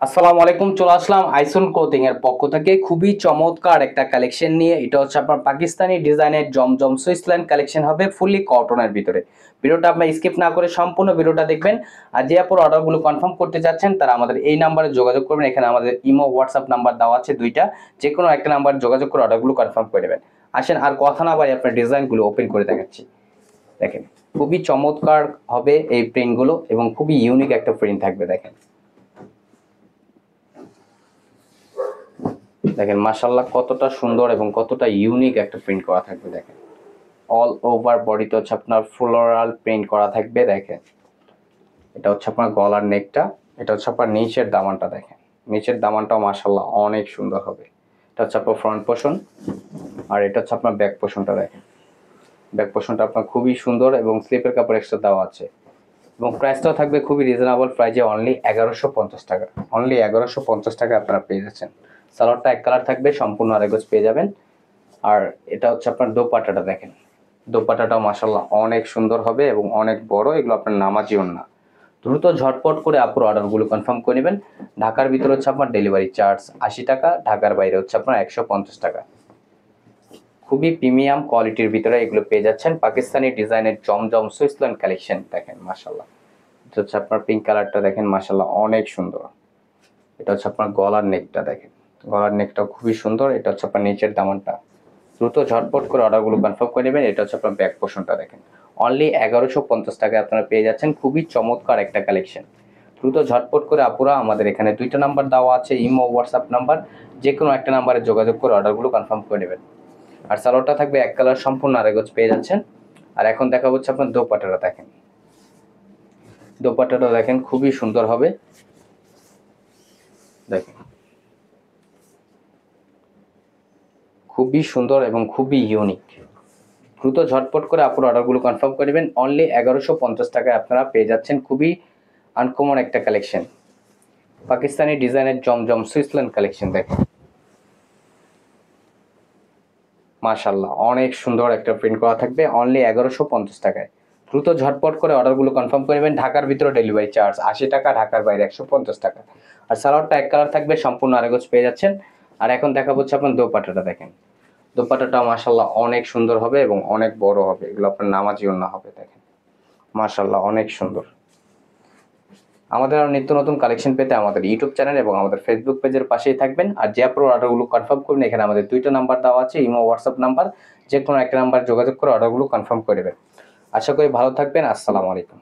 আসসালামু আলাইকুম, চলে আসলাম আইসন ক্লোথিং এর পক্ষ থেকে খুবই চমৎকার একটা কালেকশন নিয়ে। এটা হচ্ছে আপনার পাকিস্তানি ডিজাইনের জমজম সুইসল্যান্ড কালেকশন হবে, ফুললি কটনের ভিতরে। ভিডিওটা আপনার স্কিপ না করে সম্পূর্ণ ভিডিওটা দেখবেন। আর যে আপুর অর্ডারগুলো কনফার্ম করতে যাচ্ছেন তারা আমাদের এই নাম্বারে যোগাযোগ করবেন। এখানে আমাদের ইমো হোয়াটসঅ্যাপ নাম্বার দেওয়া আছে দুইটা, যে কোনো একটা নাম্বার যোগাযোগ করে অর্ডারগুলো কনফার্ম করে নেবেন। আসেন আর কথা না বাড়ি আপনার ডিজাইনগুলো ওপেন করে দেখাচ্ছি। দেখেন খুবই চমৎকার হবে এই প্রিন্টগুলো এবং খুবই ইউনিক একটা প্রিন্ট থাকবে। দেখেন দেখেন মাশাআল্লাহ কতটা সুন্দর এবং কতটা ইউনিক একটা প্রিন্ট করা থাকবে। দেখেন অল ওভার বডিতে হচ্ছে আপনার ফ্লোরাল প্রিন্ট করা থাকবে। দেখেন এটা হচ্ছে আপনার গলার নেকটা, এটা হচ্ছে আপনার নিচের দামানটা। দেখেন নিচের দামানটাও মাশাআল্লাহ অনেক সুন্দর হবে। এটা হচ্ছে আপনার ফ্রন্ট পোর্শন, আর এটা হচ্ছে আপনার ব্যাক পোর্শনটা। দেখেন ব্যাক পোর্শনটা আপনার খুবই সুন্দর এবং স্লিপের কাপড় এক্সট্রা দেওয়া আছে এবং প্রাইসটাও থাকবে খুবই রিজনেবল প্রাইসে, অনলি 1150 টাকা। অনলি 1150 টাকা আপনারা পেয়ে যাচ্ছেন। সালোয়ারটা এক কালার থাকবে, সম্পূর্ণ আড়াই গজ পেয়ে যাবেন। আর এটা হচ্ছে আপনার দোপাট্টাটা। দেখেন দোপাট্টাটাও মাশাআল্লাহ অনেক সুন্দর হবে এবং অনেক বড়। এগুলো আপনার নামাজি ওড়না। দ্রুত ঝটপট করে আপুর অর্ডারগুলো কনফার্ম করে নেবেন। ঢাকার ভিতরে হচ্ছে আপনার ডেলিভারি চার্জ 80 টাকা, ঢাকার বাইরে হচ্ছে আপনার 150 টাকা। খুবই প্রিমিয়াম কোয়ালিটির ভিতরে এগুলো পেয়ে যাচ্ছেন। পাকিস্তানি ডিজাইনের জমজম সুইসল্যান্ড কালেকশন। দেখেন মাশাআল্লাহ এটা হচ্ছে আপনার পিঙ্ক কালারটা। দেখেন মাশাআল্লাহ অনেক সুন্দর। এটা হচ্ছে আপনার গলার নেকটা। দেখেন গলার নেকটাও খুবই সুন্দর। এটা হচ্ছে আপনার নিচের দামানটা। দ্রুত ঝটপট করে অর্ডারগুলো কনফার্ম করে নেবেন। এটা হচ্ছে আপনার ব্যাক পোর্শনটা। দেখেন অনলি 1150 টাকায় আপনারা পেয়ে যাচ্ছেন খুবই চমৎকার একটা কালেকশন। দ্রুত ঝটপট করে আপুরা আমাদের এখানে দুইটা নাম্বার দেওয়া আছে, ইমো হোয়াটসঅ্যাপ নাম্বার, যে কোনো একটা নাম্বারে যোগাযোগ করে অর্ডারগুলো কনফার্ম করে নেবেন। আর সালোয়ারটা থাকবে এক কালার, সম্পূর্ণ আড়াই গজ পেয়ে যাচ্ছেন। আর এখন দেখা হচ্ছে আপনার দোপাট্টাটা। দেখেন দোপাট্টাটা দেখেন খুবই সুন্দর হবে। দেখেন খুবই সুন্দর এবং খুবই ইউনিক। দ্রুত ঝটপট করে আপনার অর্ডারগুলো কনফার্ম করে নেবেন। অনলি 1150 টাকায় আপনারা পেয়ে যাচ্ছেন খুবই আনকমন একটা কালেকশন, পাকিস্তানি ডিজাইনের জমজম সুইসল্যান্ড কালেকশন। দেখেন মাশাআল্লাহ অনেক সুন্দর একটা প্রিন্ট করা থাকবে, অনলি 1150 টাকায়। দ্রুত ঝটপট করে অর্ডারগুলো কনফার্ম করে নেবেন। ঢাকার ভিতরে ডেলিভারি চার্জ 80 টাকা, ঢাকার বাইরে 150 টাকা। আর সালোয়ারটা এক কালার থাকবে, সম্পূর্ণ আড়াই গজ পেয়ে যাচ্ছেন। আর এখন দেখা হচ্ছে আপনার দোপাট্টাটা। দেখেন দোপাট্টাটা মাশাআল্লাহ অনেক সুন্দর হবে এবং অনেক বড় হবে। এগুলো আপনার নামাজি ওড়না হবে। দেখেন মাশাআল্লাহ অনেক সুন্দর। আমাদের আরো নিত্য নতুন কালেকশন পেতে আমাদের ইউটিউব চ্যানেল এবং আমাদের ফেসবুক পেজের পাশেই থাকবেন। আর যে আপনার অর্ডারগুলো কনফার্ম করবেন, এখানে আমাদের দুইটা নাম্বার দেওয়া আছে, ইমো হোয়াটসঅ্যাপ নাম্বার, যে কোনো একটা নাম্বার যোগাযোগ করে অর্ডারগুলো কনফার্ম করে দেবেন। আশা করি ভালো থাকবেন। আসসালামু আলাইকুম।